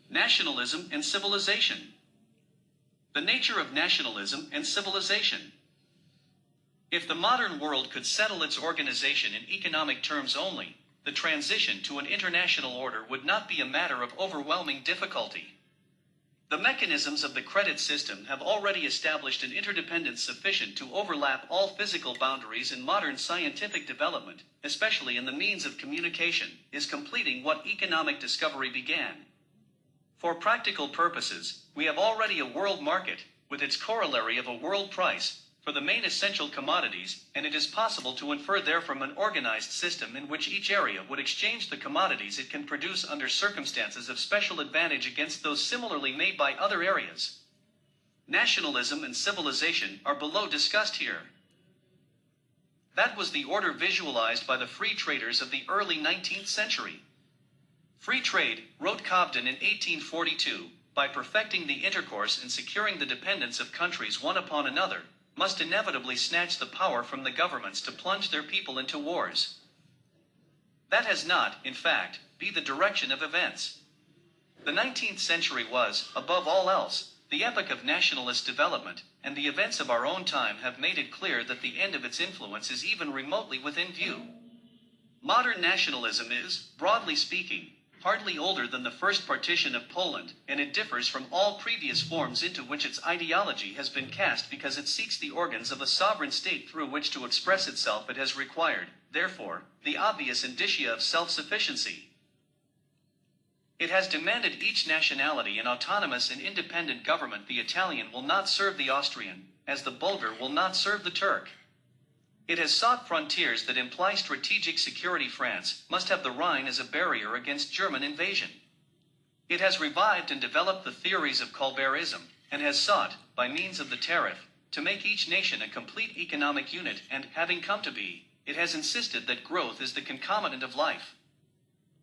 Nationalism and Civilization. The nature of nationalism and civilization. If the modern world could settle its organization in economic terms only, the transition to an international order would not be a matter of overwhelming difficulty. The mechanisms of the credit system have already established an interdependence sufficient to overlap all physical boundaries, and modern scientific development, especially in the means of communication, is completing what economic discovery began. For practical purposes, we have already a world market, with its corollary of a world price, for the main essential commodities, and it is possible to infer therefrom an organized system in which each area would exchange the commodities it can produce under circumstances of special advantage against those similarly made by other areas. Nationalism and civilization are below discussed here. That was the order visualized by the free traders of the early 19th century. Free trade, wrote Cobden in 1842, by perfecting the intercourse and securing the dependence of countries one upon another, must inevitably snatch the power from the governments to plunge their people into wars. That has not, in fact, been the direction of events. The 19th century was, above all else, the epoch of nationalist development, and the events of our own time have made it clear that the end of its influence is even remotely within view. Modern nationalism is, broadly speaking, hardly older than the first partition of Poland, and it differs from all previous forms into which its ideology has been cast because it seeks the organs of a sovereign state through which to express itself. It has required, therefore, the obvious indicia of self-sufficiency. It has demanded each nationality an autonomous and independent government. The Italian will not serve the Austrian, as the Bulgar will not serve the Turk. It has sought frontiers that imply strategic security. France must have the Rhine as a barrier against German invasion. It has revived and developed the theories of Colbertism, and has sought, by means of the tariff, to make each nation a complete economic unit, and, having come to be, it has insisted that growth is the concomitant of life.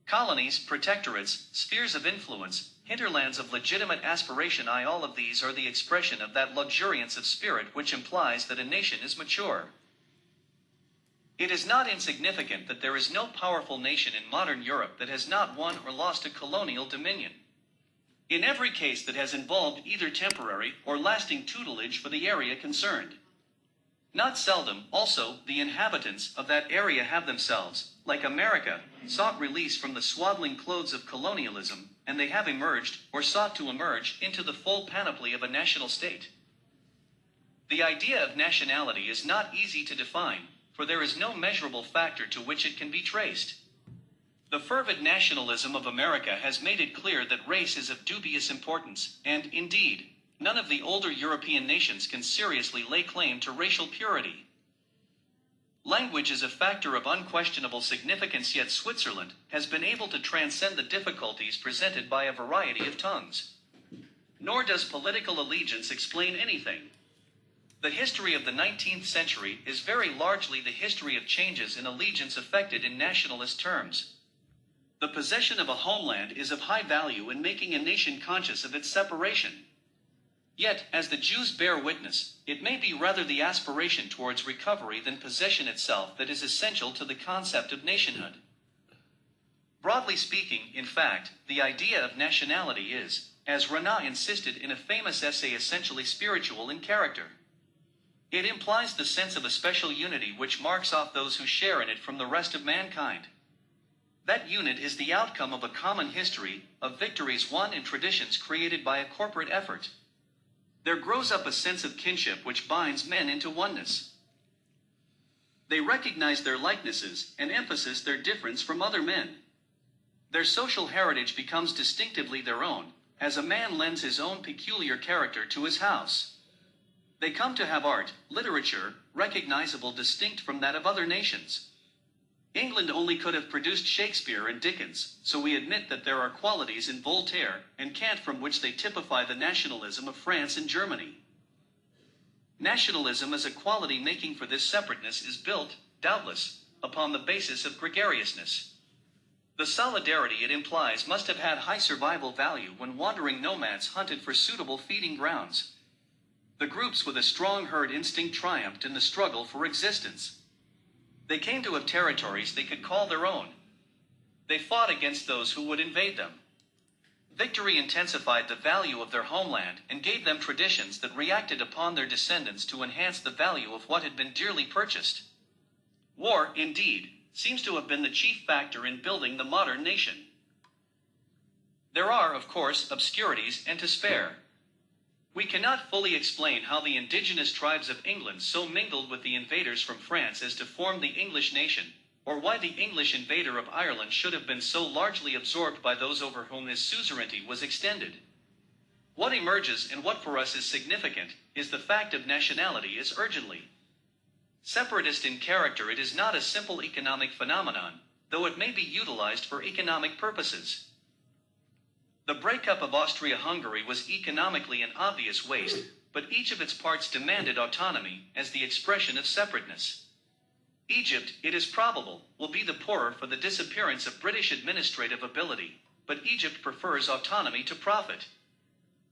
Colonies, protectorates, spheres of influence, hinterlands of legitimate aspiration, all of these are the expression of that luxuriance of spirit which implies that a nation is mature. It is not insignificant that there is no powerful nation in modern Europe that has not won or lost a colonial dominion. In every case that has involved either temporary or lasting tutelage for the area concerned. Not seldom, also, the inhabitants of that area have themselves, like America, sought release from the swaddling clothes of colonialism, and they have emerged, or sought to emerge, into the full panoply of a national state. The idea of nationality is not easy to define, for there is no measurable factor to which it can be traced. The fervid nationalism of America has made it clear that race is of dubious importance, and, indeed, none of the older European nations can seriously lay claim to racial purity. Language is a factor of unquestionable significance, yet Switzerland has been able to transcend the difficulties presented by a variety of tongues. Nor does political allegiance explain anything. The history of the 19th century is very largely the history of changes in allegiance effected in nationalist terms. The possession of a homeland is of high value in making a nation conscious of its separation. Yet, as the Jews bear witness, it may be rather the aspiration towards recovery than possession itself that is essential to the concept of nationhood. Broadly speaking, in fact, the idea of nationality is, as Renan insisted in a famous essay, essentially spiritual in character. It implies the sense of a special unity which marks off those who share in it from the rest of mankind. That unit is the outcome of a common history, of victories won and traditions created by a corporate effort. There grows up a sense of kinship which binds men into oneness. They recognize their likenesses and emphasize their difference from other men. Their social heritage becomes distinctively their own, as a man lends his own peculiar character to his house. They come to have art, literature, recognizable distinct from that of other nations. England only could have produced Shakespeare and Dickens, so we admit that there are qualities in Voltaire and Kant from which they typify the nationalism of France and Germany. Nationalism as a quality making for this separateness is built, doubtless, upon the basis of gregariousness. The solidarity it implies must have had high survival value when wandering nomads hunted for suitable feeding grounds. The groups with a strong herd instinct triumphed in the struggle for existence. They came to have territories they could call their own. They fought against those who would invade them. Victory intensified the value of their homeland and gave them traditions that reacted upon their descendants to enhance the value of what had been dearly purchased. War, indeed, seems to have been the chief factor in building the modern nation. There are, of course, obscurities and to spare. We cannot fully explain how the indigenous tribes of England so mingled with the invaders from France as to form the English nation, or why the English invader of Ireland should have been so largely absorbed by those over whom his suzerainty was extended. What emerges, and what for us is significant, is the fact of nationality is urgently separatist in character. It is not a simple economic phenomenon, though it may be utilized for economic purposes. The breakup of Austria-Hungary was economically an obvious waste, but each of its parts demanded autonomy as the expression of separateness. Egypt, it is probable, will be the poorer for the disappearance of British administrative ability, but Egypt prefers autonomy to profit.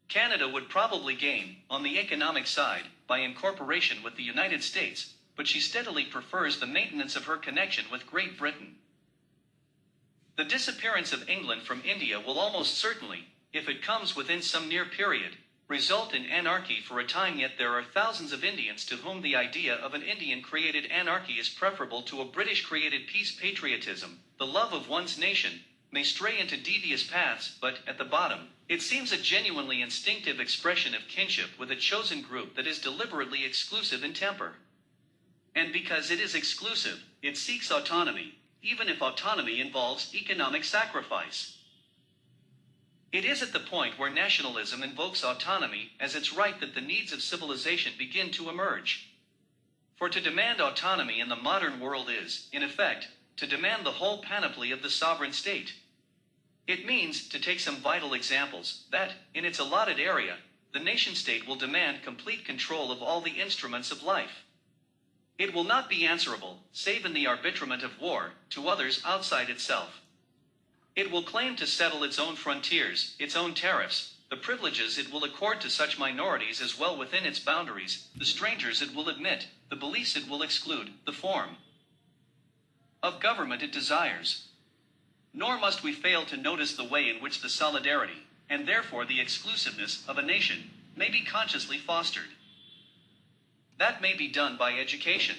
Canada would probably gain, on the economic side, by incorporation with the United States, but she steadily prefers the maintenance of her connection with Great Britain. The disappearance of England from India will almost certainly, if it comes within some near period, result in anarchy for a time, yet there are thousands of Indians to whom the idea of an Indian-created anarchy is preferable to a British-created peace. Patriotism, the love of one's nation, may stray into devious paths, but, at the bottom, it seems a genuinely instinctive expression of kinship with a chosen group that is deliberately exclusive in temper. And because it is exclusive, it seeks autonomy, even if autonomy involves economic sacrifice. It is at the point where nationalism invokes autonomy as its right that the needs of civilization begin to emerge. For to demand autonomy in the modern world is, in effect, to demand the whole panoply of the sovereign state. It means, to take some vital examples, that, in its allotted area, the nation-state will demand complete control of all the instruments of life. It will not be answerable, save in the arbitrament of war, to others outside itself. It will claim to settle its own frontiers, its own tariffs, the privileges it will accord to such minorities as well within its boundaries, the strangers it will admit, the beliefs it will exclude, the form of government it desires. Nor must we fail to notice the way in which the solidarity, and therefore the exclusiveness, of a nation, may be consciously fostered. That may be done by education.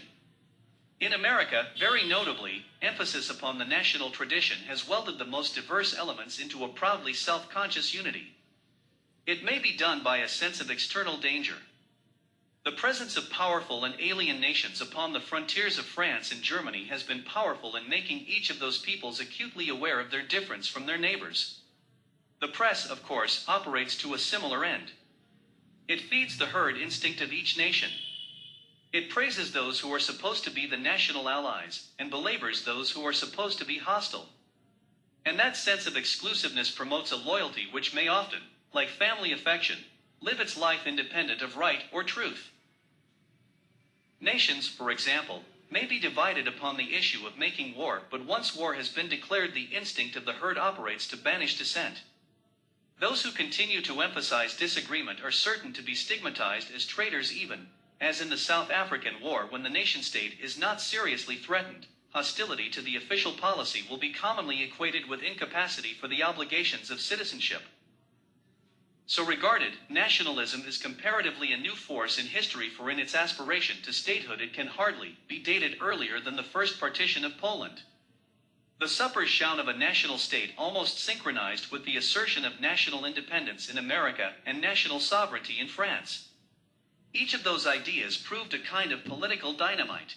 In America, very notably, emphasis upon the national tradition has welded the most diverse elements into a proudly self-conscious unity. It may be done by a sense of external danger. The presence of powerful and alien nations upon the frontiers of France and Germany has been powerful in making each of those peoples acutely aware of their difference from their neighbors. The press, of course, operates to a similar end. It feeds the herd instinct of each nation. It praises those who are supposed to be the national allies, and belabors those who are supposed to be hostile. And that sense of exclusiveness promotes a loyalty which may often, like family affection, live its life independent of right or truth. Nations, for example, may be divided upon the issue of making war, but once war has been declared, the instinct of the herd operates to banish dissent. Those who continue to emphasize disagreement are certain to be stigmatized as traitors, even as in the South African War, when the nation-state is not seriously threatened. Hostility to the official policy will be commonly equated with incapacity for the obligations of citizenship. So regarded, nationalism is comparatively a new force in history, for in its aspiration to statehood it can hardly be dated earlier than the first partition of Poland. The supper shone of a national state almost synchronized with the assertion of national independence in America and national sovereignty in France. Each of those ideas proved a kind of political dynamite.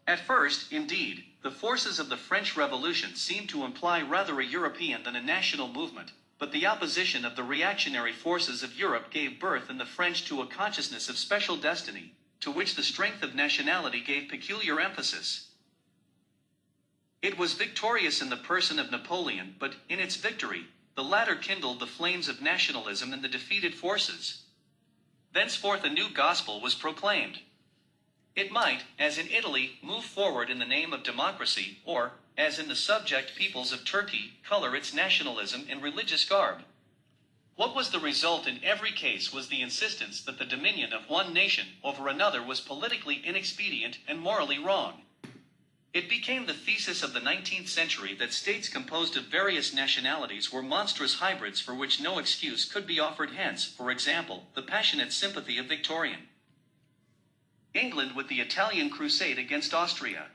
At first, indeed, the forces of the French Revolution seemed to imply rather a European than a national movement, but the opposition of the reactionary forces of Europe gave birth in the French to a consciousness of special destiny, to which the strength of nationality gave peculiar emphasis. It was victorious in the person of Napoleon, but, in its victory, the latter kindled the flames of nationalism in the defeated forces. Thenceforth a new gospel was proclaimed. It might, as in Italy, move forward in the name of democracy, or, as in the subject peoples of Turkey, color its nationalism in religious garb. What was the result in every case was the insistence that the dominion of one nation over another was politically inexpedient and morally wrong. It became the thesis of the 19th century that states composed of various nationalities were monstrous hybrids for which no excuse could be offered, hence, for example, the passionate sympathy of Victorian England with the Italian crusade against Austria.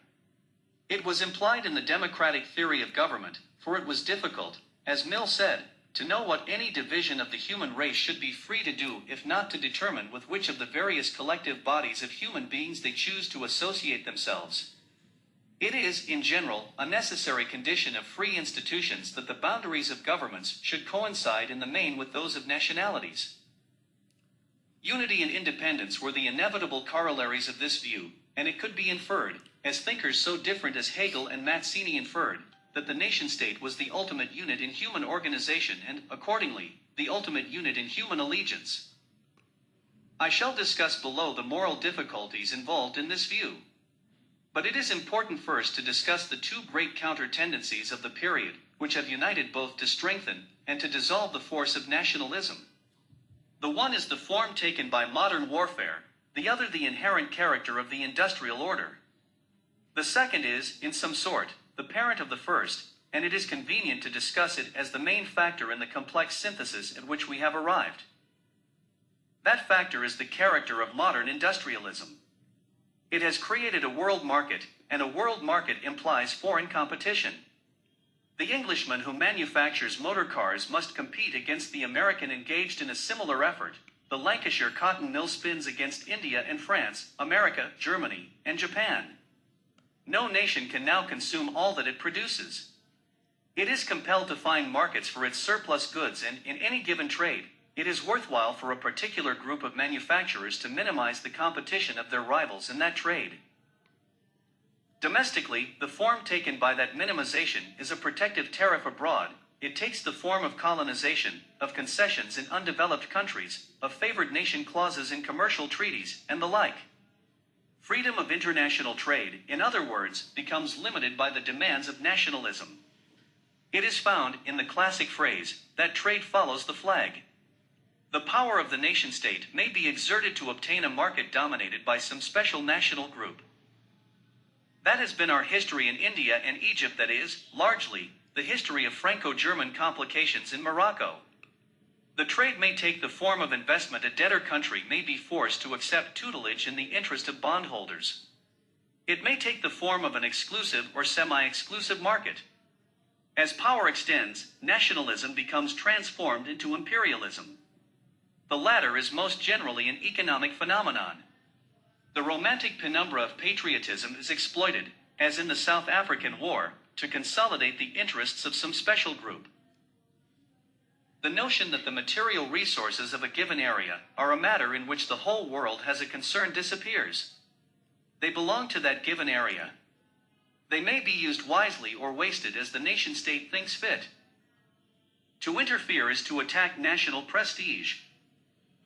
It was implied in the democratic theory of government, for it was difficult, as Mill said, to know what any division of the human race should be free to do if not to determine with which of the various collective bodies of human beings they choose to associate themselves. It is, in general, a necessary condition of free institutions that the boundaries of governments should coincide in the main with those of nationalities. Unity and independence were the inevitable corollaries of this view, and it could be inferred, as thinkers so different as Hegel and Mazzini inferred, that the nation-state was the ultimate unit in human organization and, accordingly, the ultimate unit in human allegiance. I shall discuss below the moral difficulties involved in this view. But it is important first to discuss the two great counter-tendencies of the period, which have united both to strengthen and to dissolve the force of nationalism. The one is the form taken by modern warfare, the other the inherent character of the industrial order. The second is, in some sort, the parent of the first, and it is convenient to discuss it as the main factor in the complex synthesis at which we have arrived. That factor is the character of modern industrialism. It has created a world market, and a world market implies foreign competition. The Englishman who manufactures motor cars must compete against the American engaged in a similar effort. The Lancashire cotton mill spins against India and France, America, Germany, and Japan. No nation can now consume all that it produces. It is compelled to find markets for its surplus goods, and in any given trade, it is worthwhile for a particular group of manufacturers to minimize the competition of their rivals in that trade. Domestically, the form taken by that minimization is a protective tariff abroad. It takes the form of colonization, of concessions in undeveloped countries, of favored nation clauses in commercial treaties, and the like. Freedom of international trade, in other words, becomes limited by the demands of nationalism. It is found, in the classic phrase, that trade follows the flag. The power of the nation-state may be exerted to obtain a market dominated by some special national group. That has been our history in India and Egypt, that is, largely, the history of Franco-German complications in Morocco. The trade may take the form of investment. A debtor country may be forced to accept tutelage in the interest of bondholders. It may take the form of an exclusive or semi-exclusive market. As power extends, nationalism becomes transformed into imperialism. The latter is most generally an economic phenomenon. The romantic penumbra of patriotism is exploited, as in the South African War, to consolidate the interests of some special group. The notion that the material resources of a given area are a matter in which the whole world has a concern disappears. They belong to that given area. They may be used wisely or wasted as the nation-state thinks fit. To interfere is to attack national prestige.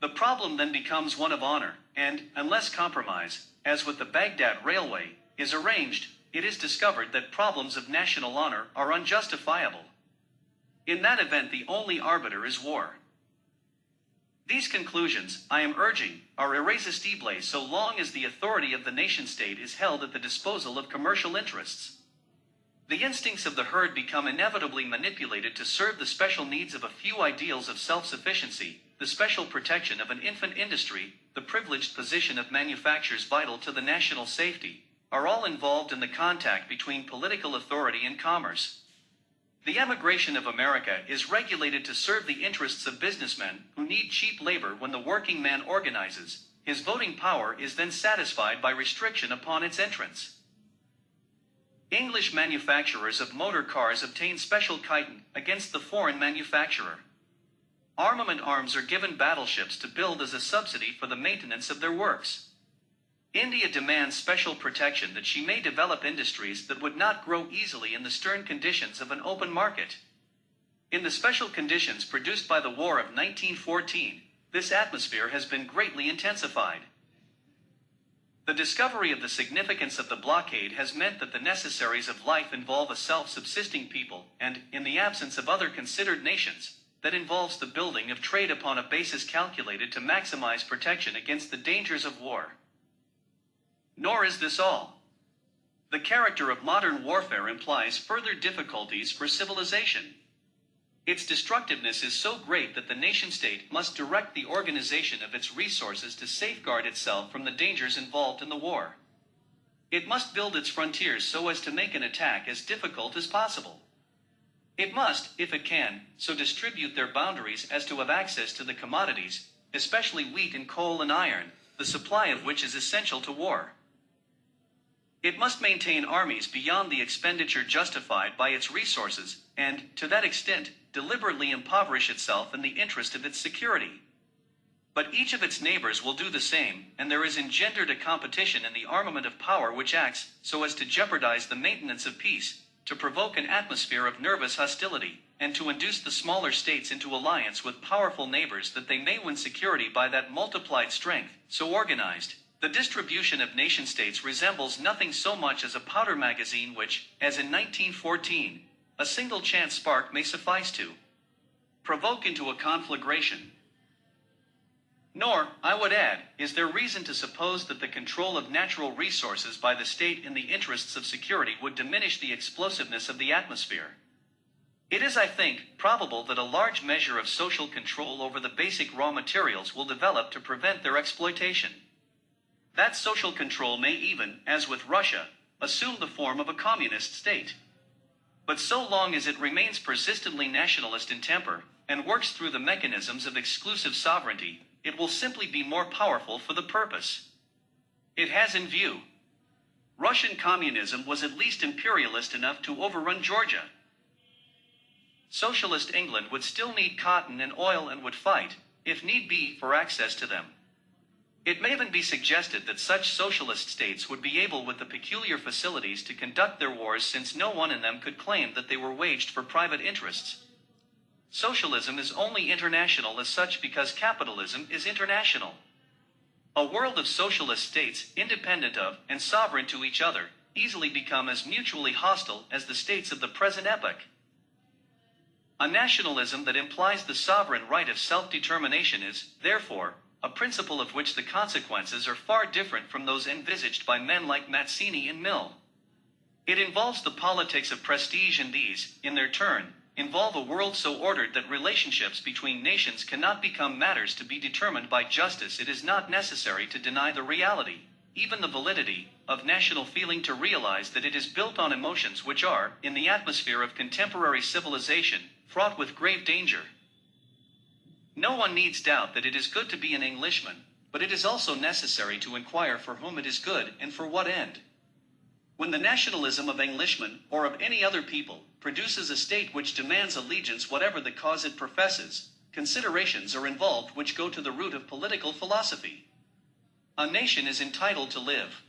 The problem then becomes one of honor, and, unless compromise, as with the Baghdad Railway, is arranged, it is discovered that problems of national honor are unjustifiable. In that event, the only arbiter is war. These conclusions, I am urging, are irresistibles so long as the authority of the nation-state is held at the disposal of commercial interests. The instincts of the herd become inevitably manipulated to serve the special needs of a few ideals of self-sufficiency, the special protection of an infant industry, the privileged position of manufacturers vital to the national safety, are all involved in the contact between political authority and commerce. The emigration of America is regulated to serve the interests of businessmen who need cheap labor. When the working man organizes, his voting power is then satisfied by restriction upon its entrance. English manufacturers of motor cars obtain special patent against the foreign manufacturer. Armament arms are given battleships to build as a subsidy for the maintenance of their works. India demands special protection that she may develop industries that would not grow easily in the stern conditions of an open market. In the special conditions produced by the War of 1914, this atmosphere has been greatly intensified. The discovery of the significance of the blockade has meant that the necessaries of life involve a self-subsisting people, and, in the absence of other considered nations, that involves the building of trade upon a basis calculated to maximize protection against the dangers of war. Nor is this all. The character of modern warfare implies further difficulties for civilization. Its destructiveness is so great that the nation-state must direct the organization of its resources to safeguard itself from the dangers involved in the war. It must build its frontiers so as to make an attack as difficult as possible. It must, if it can, so distribute their boundaries as to have access to the commodities, especially wheat and coal and iron, the supply of which is essential to war. It must maintain armies beyond the expenditure justified by its resources, and, to that extent, deliberately impoverish itself in the interest of its security. But each of its neighbors will do the same, and there is engendered a competition in the armament of power which acts so as to jeopardize the maintenance of peace, to provoke an atmosphere of nervous hostility, and to induce the smaller states into alliance with powerful neighbors that they may win security by that multiplied strength, so organized. The distribution of nation-states resembles nothing so much as a powder magazine which, as in 1914, a single chance spark may suffice to provoke into a conflagration. Nor, I would add, is there reason to suppose that the control of natural resources by the state in the interests of security would diminish the explosiveness of the atmosphere. It is, I think, probable that a large measure of social control over the basic raw materials will develop to prevent their exploitation. That social control may even, as with Russia, assume the form of a communist state. But so long as it remains persistently nationalist in temper, and works through the mechanisms of exclusive sovereignty, it will simply be more powerful for the purpose it has in view. Russian communism was at least imperialist enough to overrun Georgia. Socialist England would still need cotton and oil and would fight, if need be, for access to them. It may even be suggested that such socialist states would be able with the peculiar facilities to conduct their wars since no one in them could claim that they were waged for private interests. Socialism is only international as such because capitalism is international. A world of socialist states, independent of, and sovereign to each other, easily become as mutually hostile as the states of the present epoch. A nationalism that implies the sovereign right of self-determination is, therefore, a principle of which the consequences are far different from those envisaged by men like Mazzini and Mill. It involves the politics of prestige, and these, in their turn, involve a world so ordered that relationships between nations cannot become matters to be determined by justice. It is not necessary to deny the reality, even the validity, of national feeling to realize that it is built on emotions which are, in the atmosphere of contemporary civilization, fraught with grave danger. No one needs doubt that it is good to be an Englishman, but it is also necessary to inquire for whom it is good and for what end. When the nationalism of Englishmen, or of any other people, produces a state which demands allegiance whatever the cause it professes, considerations are involved which go to the root of political philosophy. A nation is entitled to live.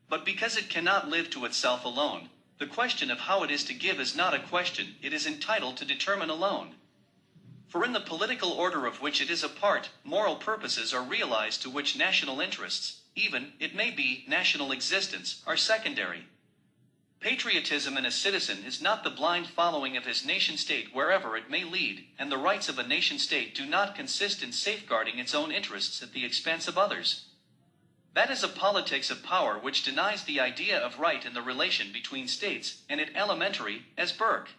But because it cannot live to itself alone, the question of how it is to give is not a question it is entitled to determine alone. For in the political order of which it is a part, moral purposes are realized to which national interests, even, it may be, national existence, are secondary. Patriotism in a citizen is not the blind following of his nation-state wherever it may lead, and the rights of a nation-state do not consist in safeguarding its own interests at the expense of others. That is a politics of power which denies the idea of right in the relation between states, and it elementary, as Burke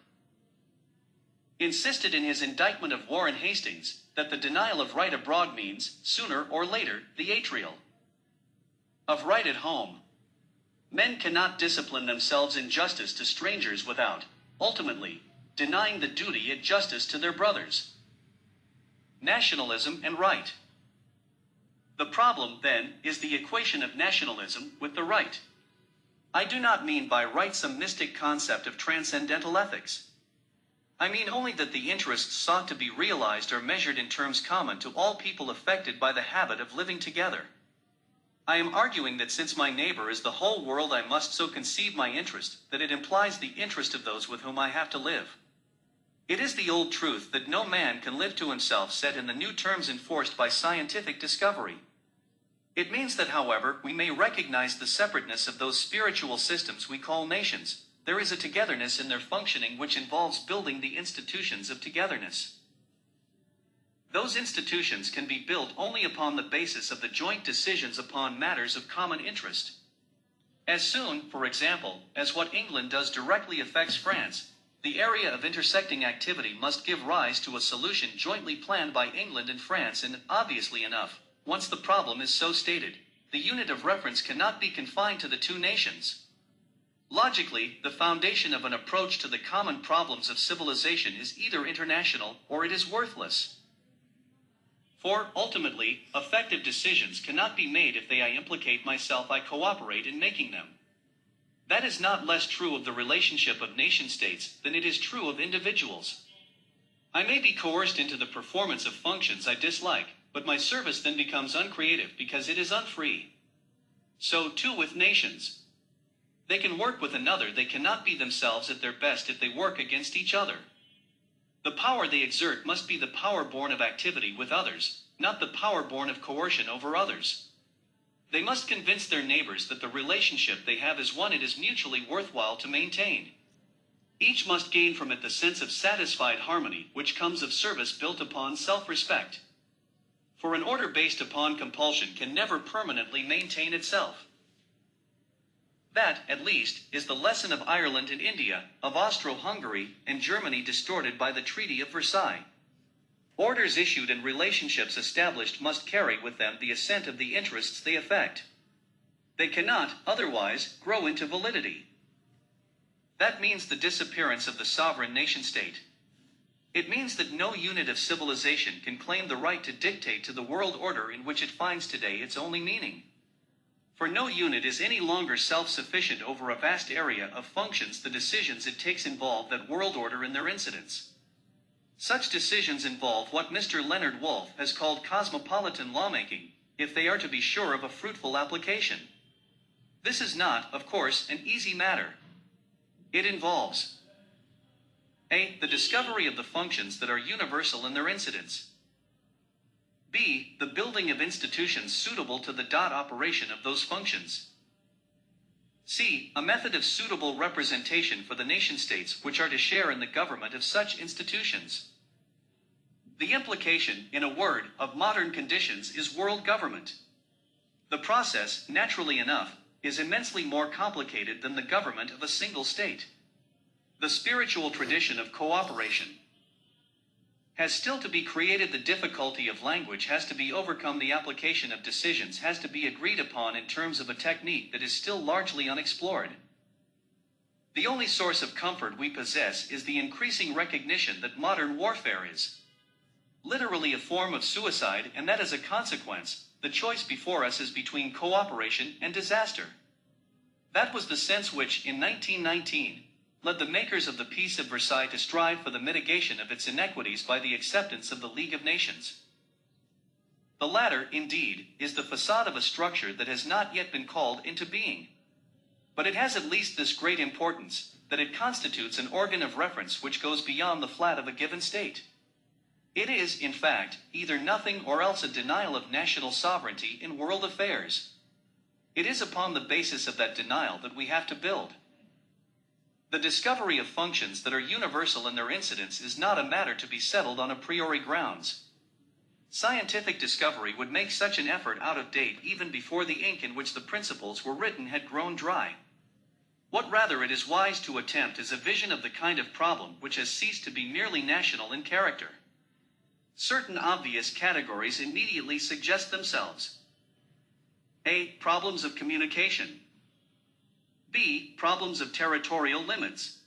insisted in his indictment of Warren Hastings, that the denial of right abroad means, sooner or later, the atrial of right at home. Men cannot discipline themselves in justice to strangers without, ultimately, denying the duty of justice to their brothers. Nationalism and right. The problem, then, is the equation of nationalism with the right. I do not mean by right some mystic concept of transcendental ethics. I mean only that the interests sought to be realized are measured in terms common to all people affected by the habit of living together. I am arguing that since my neighbor is the whole world, I must so conceive my interest that it implies the interest of those with whom I have to live. It is the old truth that no man can live to himself set in the new terms enforced by scientific discovery. It means that, however we may recognize the separateness of those spiritual systems we call nations, there is a togetherness in their functioning which involves building the institutions of togetherness. Those institutions can be built only upon the basis of the joint decisions upon matters of common interest. As soon, for example, as what England does directly affects France, the area of intersecting activity must give rise to a solution jointly planned by England and France, and, obviously enough, once the problem is so stated, the unit of reference cannot be confined to the two nations. Logically, the foundation of an approach to the common problems of civilization is either international or it is worthless. For, ultimately, effective decisions cannot be made if I implicate myself, I cooperate in making them. That is not less true of the relationship of nation-states than it is true of individuals. I may be coerced into the performance of functions I dislike, but my service then becomes uncreative because it is unfree. So, too, with nations. They can work with another, they cannot be themselves at their best if they work against each other. The power they exert must be the power born of activity with others, not the power born of coercion over others. They must convince their neighbors that the relationship they have is one it is mutually worthwhile to maintain. Each must gain from it the sense of satisfied harmony which comes of service built upon self-respect. For an order based upon compulsion can never permanently maintain itself. That, at least, is the lesson of Ireland and India, of Austro-Hungary and Germany distorted by the Treaty of Versailles. Orders issued and relationships established must carry with them the assent of the interests they affect. They cannot, otherwise, grow into validity. That means the disappearance of the sovereign nation-state. It means that no unit of civilization can claim the right to dictate to the world order in which it finds today its only meaning. For no unit is any longer self-sufficient over a vast area of functions. The decisions it takes involve that world order in their incidence. Such decisions involve what Mr. Leonard Woolf has called cosmopolitan lawmaking, if they are to be sure of a fruitful application. This is not, of course, an easy matter. It involves A. The discovery of the functions that are universal in their incidence. B. The building of institutions suitable to the operation of those functions. C. A method of suitable representation for the nation-states which are to share in the government of such institutions. The implication, in a word, of modern conditions is world government. The process, naturally enough, is immensely more complicated than the government of a single state. The spiritual tradition of cooperation has still to be created. The difficulty of language has to be overcome. The application of decisions has to be agreed upon in terms of a technique that is still largely unexplored. The only source of comfort we possess is the increasing recognition that modern warfare is literally a form of suicide, and that as a consequence, the choice before us is between cooperation and disaster. That was the sense which, in 1919, led the makers of the Peace of Versailles to strive for the mitigation of its inequities by the acceptance of the League of Nations. The latter, indeed, is the facade of a structure that has not yet been called into being. But it has at least this great importance, that it constitutes an organ of reference which goes beyond the flat of a given state. It is, in fact, either nothing or else a denial of national sovereignty in world affairs. It is upon the basis of that denial that we have to build. The discovery of functions that are universal in their incidence is not a matter to be settled on a priori grounds. Scientific discovery would make such an effort out of date even before the ink in which the principles were written had grown dry. What rather it is wise to attempt is a vision of the kind of problem which has ceased to be merely national in character. Certain obvious categories immediately suggest themselves. A. Problems of communication. B. Problems of territorial limits.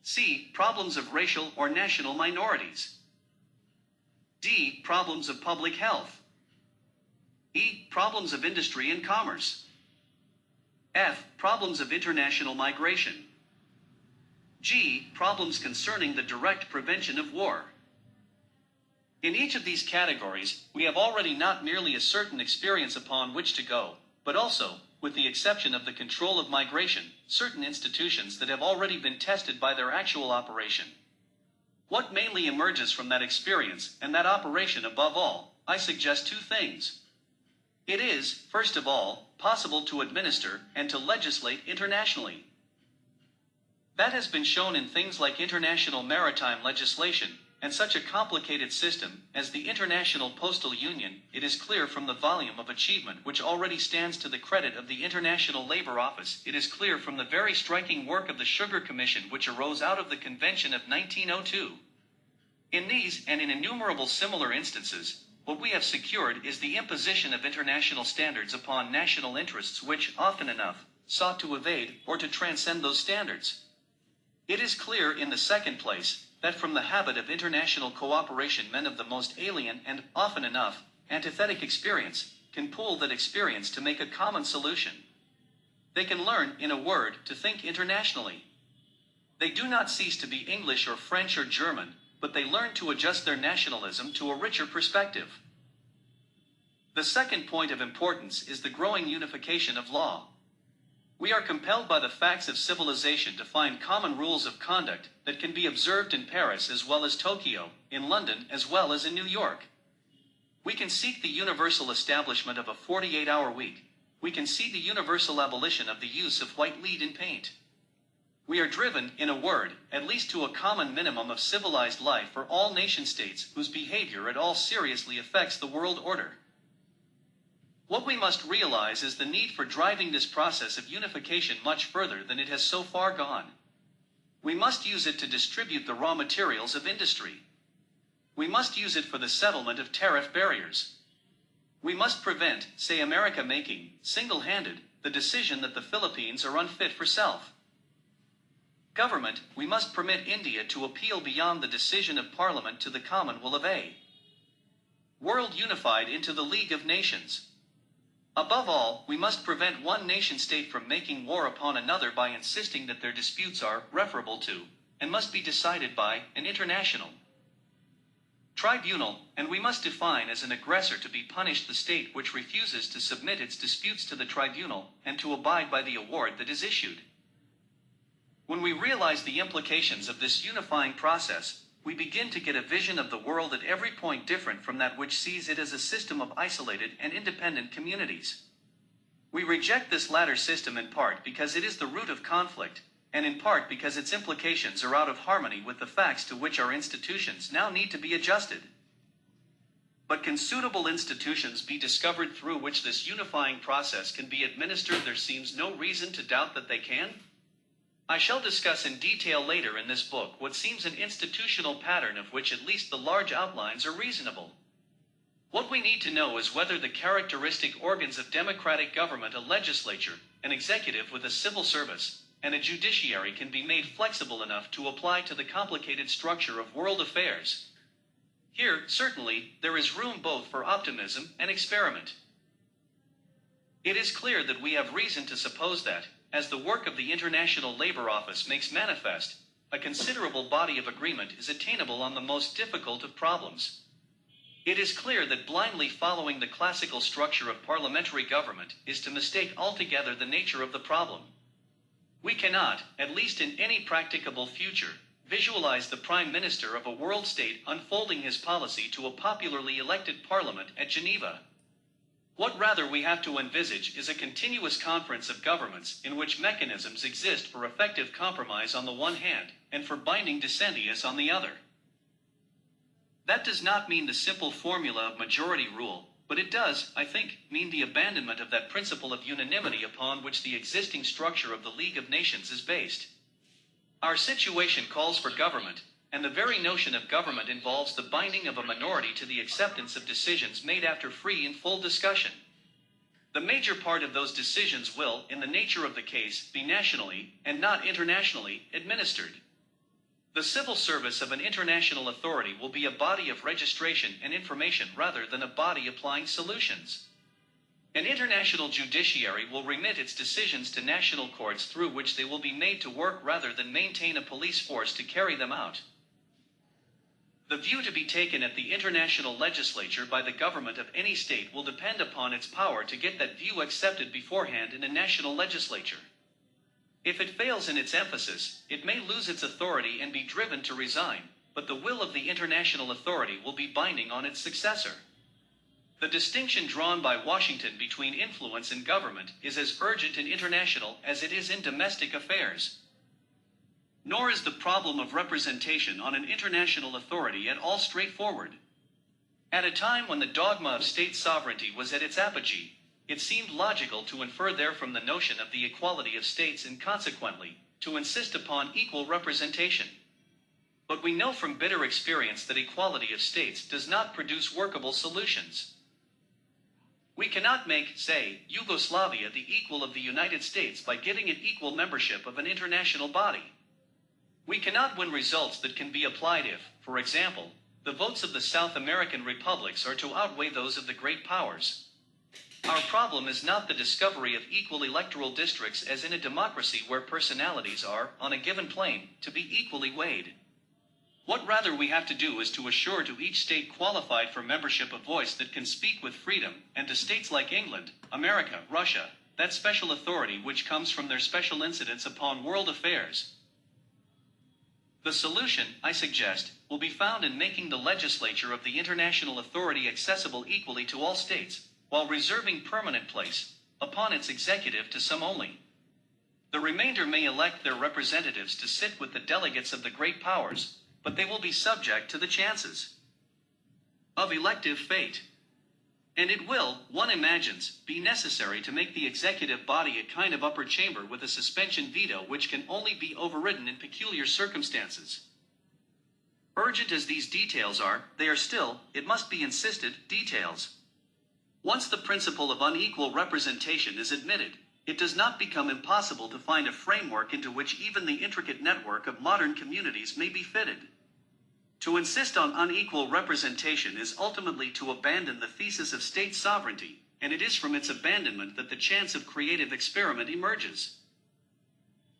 C. Problems of racial or national minorities. D. Problems of public health. E. Problems of industry and commerce. F. Problems of international migration. G. Problems concerning the direct prevention of war. In each of these categories, we have already not merely a certain experience upon which to go, but also, with the exception of the control of migration, certain institutions that have already been tested by their actual operation. What mainly emerges from that experience, and that operation above all, I suggest two things. It is, first of all, possible to administer and to legislate internationally. That has been shown in things like international maritime legislation, and such a complicated system as the International Postal Union, it is clear from the volume of achievement which already stands to the credit of the International Labor Office, it is clear from the very striking work of the Sugar Commission which arose out of the Convention of 1902. In these, and in innumerable similar instances, what we have secured is the imposition of international standards upon national interests which, often enough, sought to evade or to transcend those standards. It is clear, in the second place, that from the habit of international cooperation men of the most alien and, often enough, antithetic experience, can pool that experience to make a common solution. They can learn, in a word, to think internationally. They do not cease to be English or French or German, but they learn to adjust their nationalism to a richer perspective. The second point of importance is the growing unification of law. We are compelled by the facts of civilization to find common rules of conduct that can be observed in Paris as well as Tokyo, in London as well as in New York. We can seek the universal establishment of a 48-hour week. We can see the universal abolition of the use of white lead in paint. We are driven, in a word, at least to a common minimum of civilized life for all nation-states whose behavior at all seriously affects the world order. What we must realize is the need for driving this process of unification much further than it has so far gone. We must use it to distribute the raw materials of industry. We must use it for the settlement of tariff barriers. We must prevent, say America making, single-handed, the decision that the Philippines are unfit for self. Government, we must permit India to appeal beyond the decision of Parliament to the common will of a world unified into the League of Nations. Above all, we must prevent one nation-state from making war upon another by insisting that their disputes are referable to, and must be decided by, an international tribunal, and we must define as an aggressor to be punished the state which refuses to submit its disputes to the tribunal, and to abide by the award that is issued. When we realize the implications of this unifying process, we begin to get a vision of the world at every point different from that which sees it as a system of isolated and independent communities. We reject this latter system in part because it is the root of conflict, and in part because its implications are out of harmony with the facts to which our institutions now need to be adjusted. But can suitable institutions be discovered through which this unifying process can be administered? There seems no reason to doubt that they can. I shall discuss in detail later in this book what seems an institutional pattern of which at least the large outlines are reasonable. What we need to know is whether the characteristic organs of democratic government, a legislature, an executive with a civil service, and a judiciary can be made flexible enough to apply to the complicated structure of world affairs. Here, certainly, there is room both for optimism and experiment. It is clear that we have reason to suppose that, as the work of the International Labor Office makes manifest, a considerable body of agreement is attainable on the most difficult of problems. It is clear that blindly following the classical structure of parliamentary government is to mistake altogether the nature of the problem. We cannot, at least in any practicable future, visualize the Prime Minister of a world state unfolding his policy to a popularly elected parliament at Geneva. What rather we have to envisage is a continuous conference of governments in which mechanisms exist for effective compromise on the one hand, and for binding dissentience on the other. That does not mean the simple formula of majority rule, but it does, I think, mean the abandonment of that principle of unanimity upon which the existing structure of the League of Nations is based. Our situation calls for government, and the very notion of government involves the binding of a minority to the acceptance of decisions made after free and full discussion. The major part of those decisions will, in the nature of the case, be nationally, and not internationally, administered. The civil service of an international authority will be a body of registration and information rather than a body applying solutions. An international judiciary will remit its decisions to national courts through which they will be made to work rather than maintain a police force to carry them out. The view to be taken at the international legislature by the government of any state will depend upon its power to get that view accepted beforehand in a national legislature. If it fails in its emphasis, it may lose its authority and be driven to resign, but the will of the international authority will be binding on its successor. The distinction drawn by Washington between influence in government is as urgent in international as it is in domestic affairs. Nor is the problem of representation on an international authority at all straightforward. At a time when the dogma of state sovereignty was at its apogee, it seemed logical to infer therefrom the notion of the equality of states and consequently, to insist upon equal representation. But we know from bitter experience that equality of states does not produce workable solutions. We cannot make, say, Yugoslavia the equal of the United States by giving it equal membership of an international body. We cannot win results that can be applied if, for example, the votes of the South American republics are to outweigh those of the great powers. Our problem is not the discovery of equal electoral districts as in a democracy where personalities are, on a given plane, to be equally weighed. What rather we have to do is to assure to each state qualified for membership a voice that can speak with freedom, and to states like England, America, Russia, that special authority which comes from their special incidence upon world affairs. The solution, I suggest, will be found in making the legislature of the international authority accessible equally to all states, while reserving permanent place, upon its executive to some only. The remainder may elect their representatives to sit with the delegates of the great powers, but they will be subject to the chances of elective fate. And it will, one imagines, be necessary to make the executive body a kind of upper chamber with a suspension veto which can only be overridden in peculiar circumstances. Urgent as these details are, they are still, it must be insisted, details. Once the principle of unequal representation is admitted, it does not become impossible to find a framework into which even the intricate network of modern communities may be fitted. To insist on unequal representation is ultimately to abandon the thesis of state sovereignty, and it is from its abandonment that the chance of creative experiment emerges.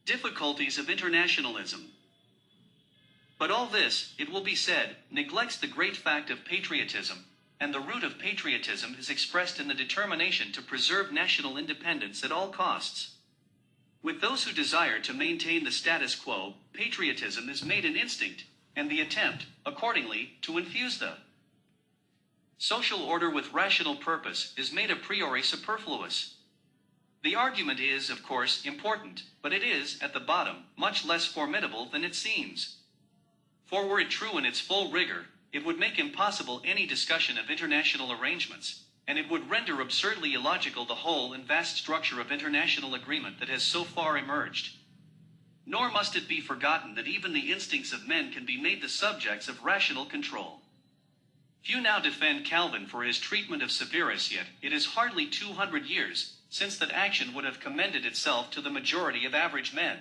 Difficulties of internationalism. But all this, it will be said, neglects the great fact of patriotism, and the root of patriotism is expressed in the determination to preserve national independence at all costs. With those who desire to maintain the status quo, patriotism is made an instinct, and the attempt, accordingly, to infuse the social order with rational purpose is made a priori superfluous. The argument is, of course, important, but it is, at the bottom, much less formidable than it seems. For were it true in its full rigor, it would make impossible any discussion of international arrangements, and it would render absurdly illogical the whole and vast structure of international agreement that has so far emerged. Nor must it be forgotten that even the instincts of men can be made the subjects of rational control. Few now defend Calvin for his treatment of Severus, yet it is hardly 200 years since that action would have commended itself to the majority of average men.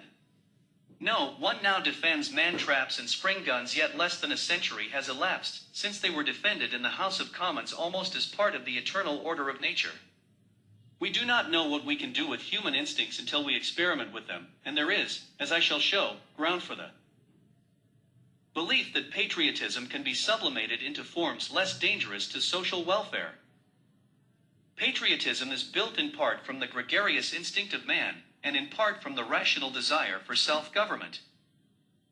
No, one now defends man-traps and spring guns, yet less than a century has elapsed since they were defended in the House of Commons almost as part of the eternal order of nature. We do not know what we can do with human instincts until we experiment with them, and there is, as I shall show, ground for the belief that patriotism can be sublimated into forms less dangerous to social welfare. Patriotism is built in part from the gregarious instinct of man, and in part from the rational desire for self-government.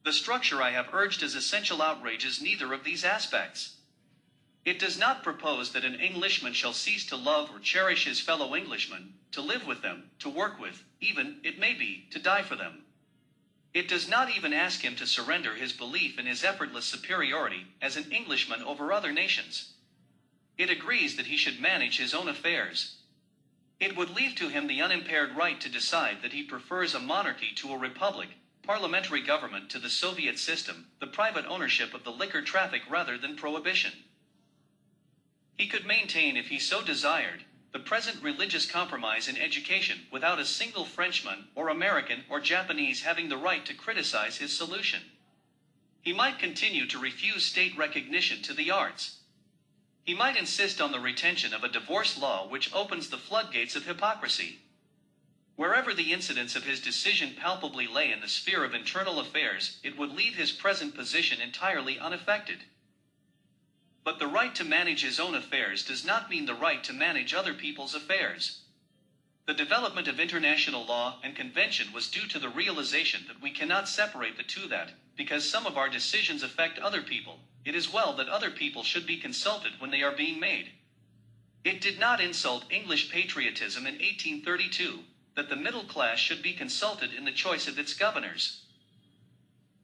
The structure I have urged as essential outrages neither of these aspects. It does not propose that an Englishman shall cease to love or cherish his fellow Englishmen, to live with them, to work with, even, it may be, to die for them. It does not even ask him to surrender his belief in his effortless superiority as an Englishman over other nations. It agrees that he should manage his own affairs. It would leave to him the unimpaired right to decide that he prefers a monarchy to a republic, parliamentary government to the Soviet system, the private ownership of the liquor traffic rather than prohibition. He could maintain, if he so desired, the present religious compromise in education without a single Frenchman or American or Japanese having the right to criticize his solution. He might continue to refuse state recognition to the arts. He might insist on the retention of a divorce law which opens the floodgates of hypocrisy. Wherever the incidence of his decision palpably lay in the sphere of internal affairs, it would leave his present position entirely unaffected. But the right to manage his own affairs does not mean the right to manage other people's affairs. The development of international law and convention was due to the realization that we cannot separate the two, that, because some of our decisions affect other people, it is well that other people should be consulted when they are being made. It did not insult English patriotism in 1832 that the middle class should be consulted in the choice of its governors.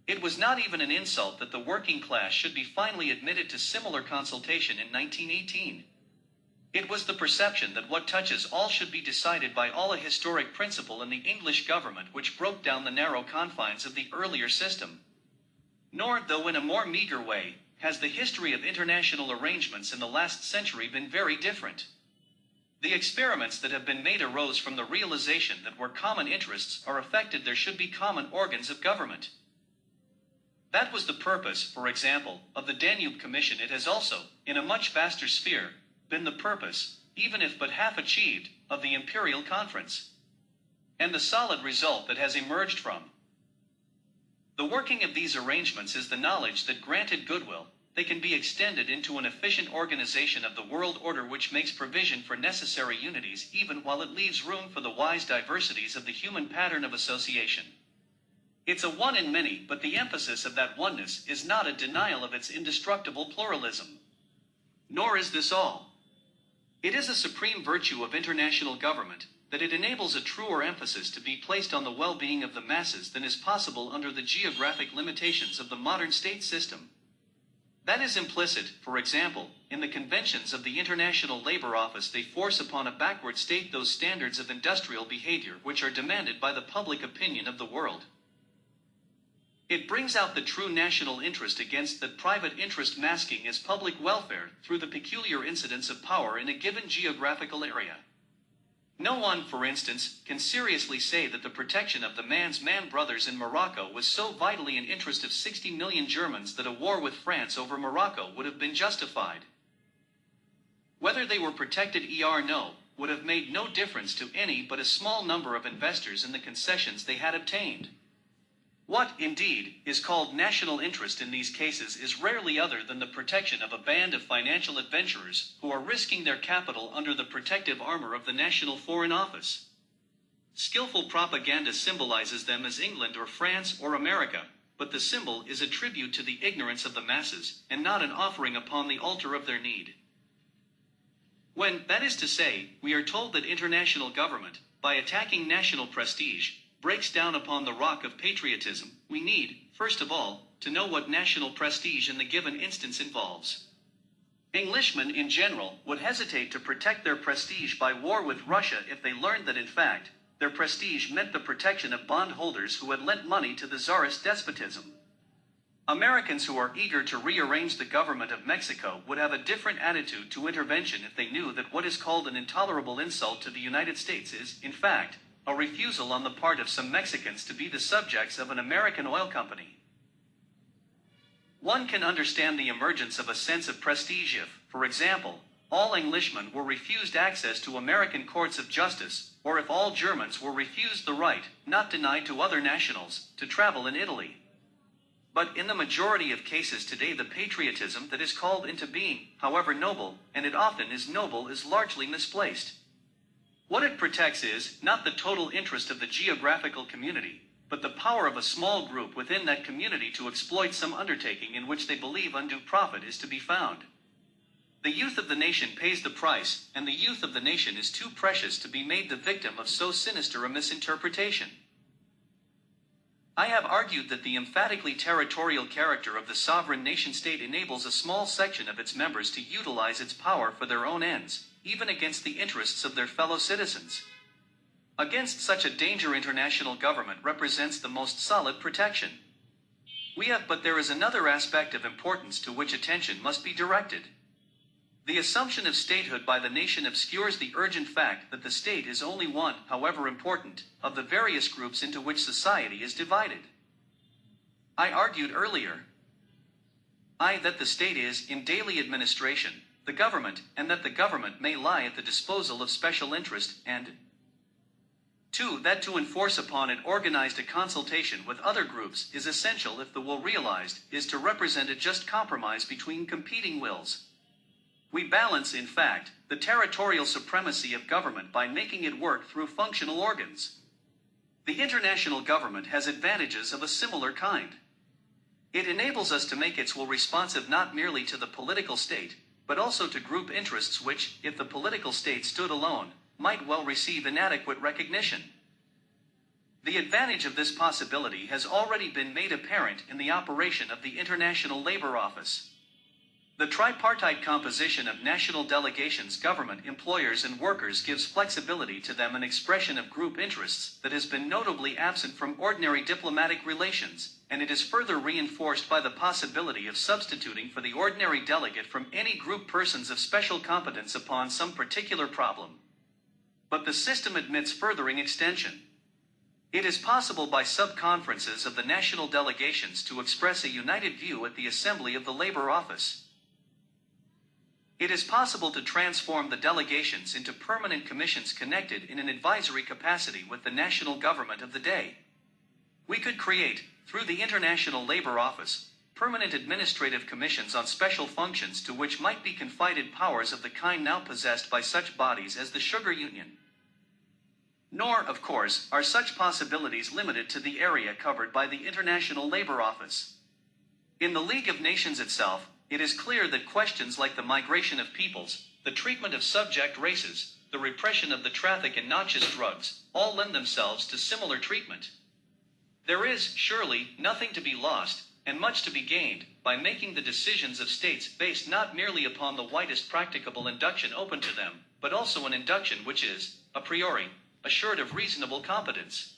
It was not even an insult that the working class should be finally admitted to similar consultation in 1918. It was the perception that what touches all should be decided by all, a historic principle in the English government which broke down the narrow confines of the earlier system. Nor, though in a more meager way, has the history of international arrangements in the last century been very different. The experiments that have been made arose from the realization that where common interests are affected there should be common organs of government. That was the purpose, for example, of the Danube Commission. It has also, in a much vaster sphere, been the purpose, even if but half achieved, of the Imperial Conference. And the solid result that has emerged from the working of these arrangements is the knowledge that, granted goodwill, they can be extended into an efficient organization of the world order which makes provision for necessary unities even while it leaves room for the wise diversities of the human pattern of association. It's a one in many, but the emphasis of that oneness is not a denial of its indestructible pluralism. Nor is this all. It is a supreme virtue of international government that it enables a truer emphasis to be placed on the well-being of the masses than is possible under the geographic limitations of the modern state system. That is implicit, for example, in the conventions of the International Labor Office. They force upon a backward state those standards of industrial behavior which are demanded by the public opinion of the world. It brings out the true national interest against that private interest, masking as public welfare through the peculiar incidence of power in a given geographical area. No one, for instance, can seriously say that the protection of the man's man brothers in Morocco was so vitally an interest of 60 million Germans that a war with France over Morocco would have been justified. Whether they were protected or no, would have made no difference to any but a small number of investors in the concessions they had obtained. What, indeed, is called national interest in these cases is rarely other than the protection of a band of financial adventurers who are risking their capital under the protective armor of the National Foreign Office. Skillful propaganda symbolizes them as England or France or America, but the symbol is a tribute to the ignorance of the masses and not an offering upon the altar of their need. When, that is to say, we are told that international government, by attacking national prestige, breaks down upon the rock of patriotism, we need, first of all, to know what national prestige in the given instance involves. Englishmen in general would hesitate to protect their prestige by war with Russia if they learned that in fact, their prestige meant the protection of bondholders who had lent money to the czarist despotism. Americans who are eager to rearrange the government of Mexico would have a different attitude to intervention if they knew that what is called an intolerable insult to the United States is, in fact, a refusal on the part of some Mexicans to be the subjects of an American oil company. One can understand the emergence of a sense of prestige if, for example, all Englishmen were refused access to American courts of justice, or if all Germans were refused the right, not denied to other nationals, to travel in Italy. But in the majority of cases today, the patriotism that is called into being, however noble, and it often is noble, is largely misplaced. What it protects is not the total interest of the geographical community, but the power of a small group within that community to exploit some undertaking in which they believe undue profit is to be found. The youth of the nation pays the price, and the youth of the nation is too precious to be made the victim of so sinister a misinterpretation. I have argued that the emphatically territorial character of the sovereign nation-state enables a small section of its members to utilize its power for their own ends, even against the interests of their fellow citizens. Against such a danger, international government represents the most solid protection. But there is another aspect of importance to which attention must be directed. The assumption of statehood by the nation obscures the urgent fact that the state is only one, however important, of the various groups into which society is divided. I argued earlier that the state is, in daily administration, the government, and that the government may lie at the disposal of special interest, and 2. That to enforce upon it organized a consultation with other groups is essential if the will realized is to represent a just compromise between competing wills. We balance, in fact, the territorial supremacy of government by making it work through functional organs. The international government has advantages of a similar kind. It enables us to make its will responsive not merely to the political state, but also to group interests which, if the political state stood alone, might well receive inadequate recognition. The advantage of this possibility has already been made apparent in the operation of the International Labor Office. The tripartite composition of national delegations, government, employers, and workers gives flexibility to them, an expression of group interests that has been notably absent from ordinary diplomatic relations, and it is further reinforced by the possibility of substituting for the ordinary delegate from any group persons of special competence upon some particular problem. But the system admits furthering extension. It is possible by sub-conferences of the national delegations to express a united view at the Assembly of the Labor Office. It is possible to transform the delegations into permanent commissions connected in an advisory capacity with the national government of the day. We could create, through the International Labor Office, permanent administrative commissions on special functions to which might be confided powers of the kind now possessed by such bodies as the Sugar Union. Nor, of course, are such possibilities limited to the area covered by the International Labor Office. In the League of Nations itself, it is clear that questions like the migration of peoples, the treatment of subject races, the repression of the traffic in noxious drugs, all lend themselves to similar treatment. There is, surely, nothing to be lost, and much to be gained, by making the decisions of states based not merely upon the widest practicable induction open to them, but also an induction which is, a priori, assured of reasonable competence.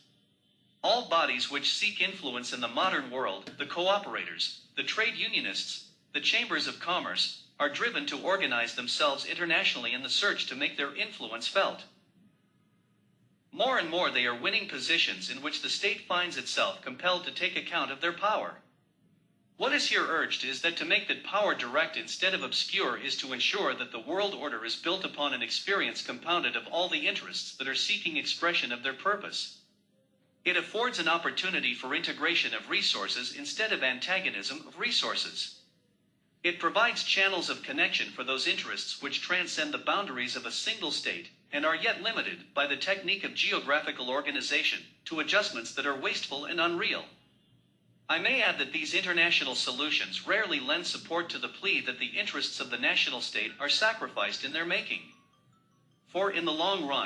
All bodies which seek influence in the modern world, the cooperators, the trade unionists, the chambers of commerce, are driven to organize themselves internationally in the search to make their influence felt. More and more they are winning positions in which the state finds itself compelled to take account of their power. What is here urged is that to make that power direct instead of obscure is to ensure that the world order is built upon an experience compounded of all the interests that are seeking expression of their purpose. It affords an opportunity for integration of resources instead of antagonism of resources. It provides channels of connection for those interests which transcend the boundaries of a single state, and are yet limited, by the technique of geographical organization, to adjustments that are wasteful and unreal. I may add that these international solutions rarely lend support to the plea that the interests of the national state are sacrificed in their making. For in the long run,